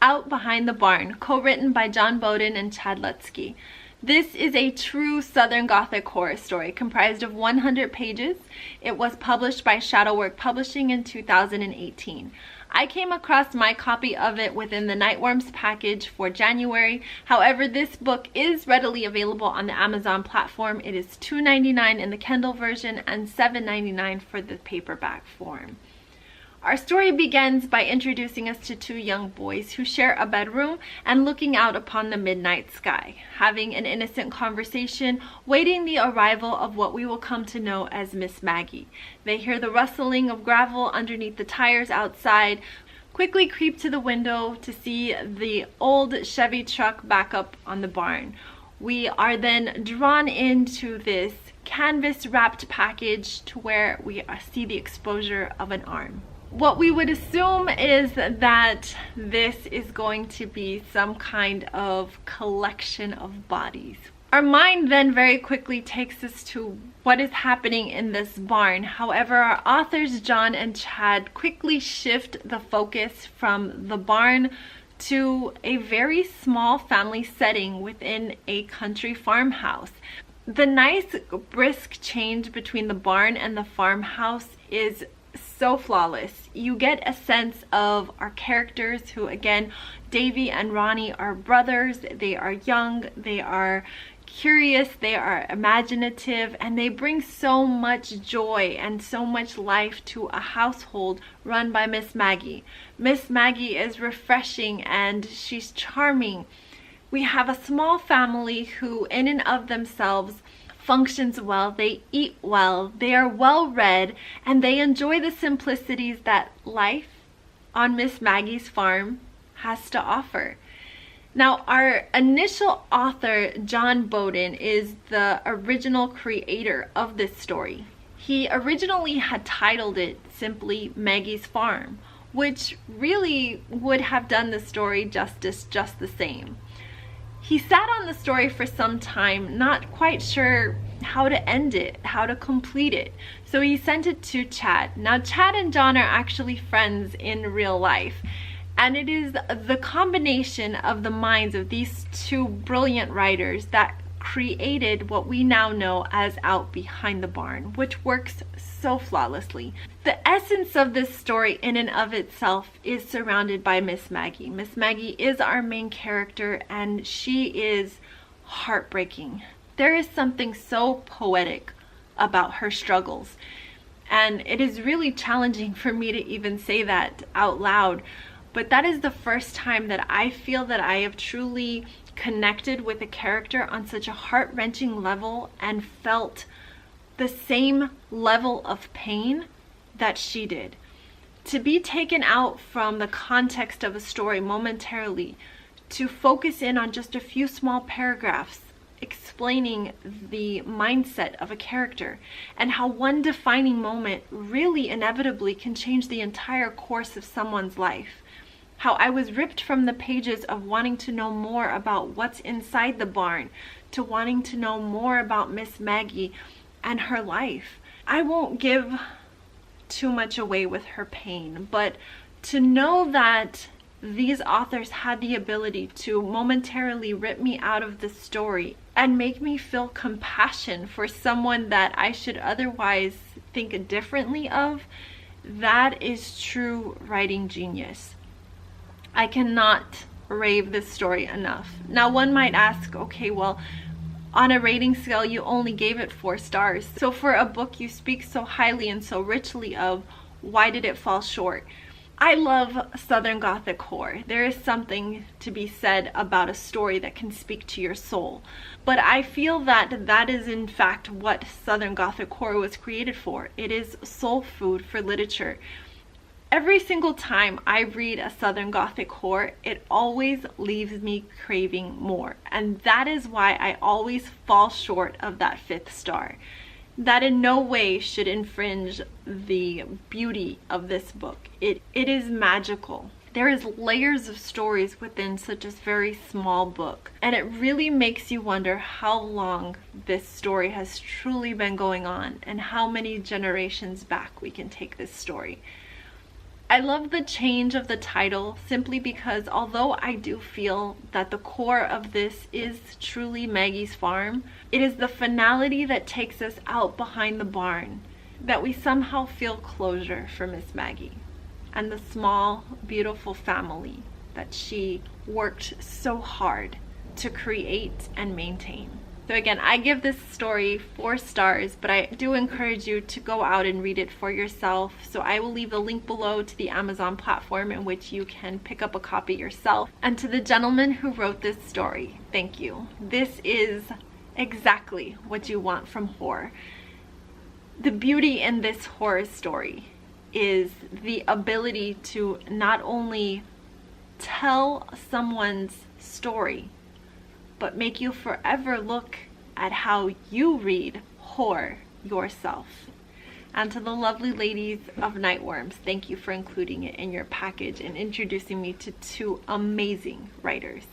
Out Behind the Barn, co-written by John Boden and Chad Lutzke. This is a true Southern Gothic horror story comprised of 100 pages. It was published by Shadowwork Publishing in 2018. I came across my copy of it within the Nightworms package for January. However, this book is readily available on the Amazon platform. It is $2.99 in the Kindle version and $7.99 for the paperback form. Our story begins by introducing us to two young boys who share a bedroom and looking out upon the midnight sky, having an innocent conversation, waiting the arrival of what we will come to know as Miss Maggie. They hear the rustling of gravel underneath the tires outside, quickly creep to the window to see the old Chevy truck back up on the barn. We are then drawn into this canvas wrapped package to where we see the exposure of an arm. What we would assume is that this is going to be some kind of collection of bodies. Our mind then very quickly takes us to what is happening in this barn. However, our authors John and Chad quickly shift the focus from the barn to a very small family setting within a country farmhouse. The nice brisk change between the barn and the farmhouse is so flawless. You get a sense of our characters who, again, Davy and Ronnie are brothers. They are young, they are curious, they are imaginative, and they bring so much joy and so much life to a household run by Miss Maggie. Miss Maggie is refreshing and she's charming. We have a small family who in and of themselves functions well, they eat well, they are well read, and they enjoy the simplicities that life on Miss Maggie's farm has to offer. Now, our initial author, John Boden, is the original creator of this story. He originally had titled it simply Maggie's Farm, which really would have done the story justice just the same. He sat on the story for some time, not quite sure how to end it, how to complete it. So he sent it to Chad. Now, Chad and John are actually friends in real life. And it is the combination of the minds of these two brilliant writers that created what we now know as Out Behind the Barn, which works so flawlessly. The essence of this story in and of itself is surrounded by Miss Maggie. Miss Maggie is our main character and she is heartbreaking. There is something so poetic about her struggles, and it is really challenging for me to even say that out loud, but that is the first time that I feel that I have truly connected with a character on such a heart-wrenching level and felt the same level of pain that she did. To be taken out from the context of a story momentarily, to focus in on just a few small paragraphs explaining the mindset of a character and how one defining moment really inevitably can change the entire course of someone's life. How I was ripped from the pages of wanting to know more about what's inside the barn to wanting to know more about Miss Maggie and her life. I won't give too much away with her pain, but to know that these authors had the ability to momentarily rip me out of the story and make me feel compassion for someone that I should otherwise think differently of, that is true writing genius. I cannot rave this story enough. Now, one might ask, okay, well, on a rating scale, you only gave it 4 stars. So for a book you speak so highly and so richly of, why did it fall short? I love Southern Gothic horror. There is something to be said about a story that can speak to your soul. But I feel that that is in fact what Southern Gothic horror was created for. It is soul food for literature. Every single time I read a Southern Gothic horror, it always leaves me craving more. And that is why I always fall short of that 5th star. That in no way should infringe the beauty of this book. It is magical. There is layers of stories within such a very small book, and it really makes you wonder how long this story has truly been going on and how many generations back we can take this story. I love the change of the title simply because although I do feel that the core of this is truly Maggie's farm, it is the finality that takes us out behind the barn that we somehow feel closure for Miss Maggie and the small, beautiful family that she worked so hard to create and maintain. So again, I give this story 4 stars, but I do encourage you to go out and read it for yourself. So I will leave the link below to the Amazon platform in which you can pick up a copy yourself. And to the gentleman who wrote this story, thank you. This is exactly what you want from horror. The beauty in this horror story is the ability to not only tell someone's story, but make you forever look at how you read horror yourself. And to the lovely ladies of Nightworms, thank you for including it in your package and introducing me to 2 amazing writers.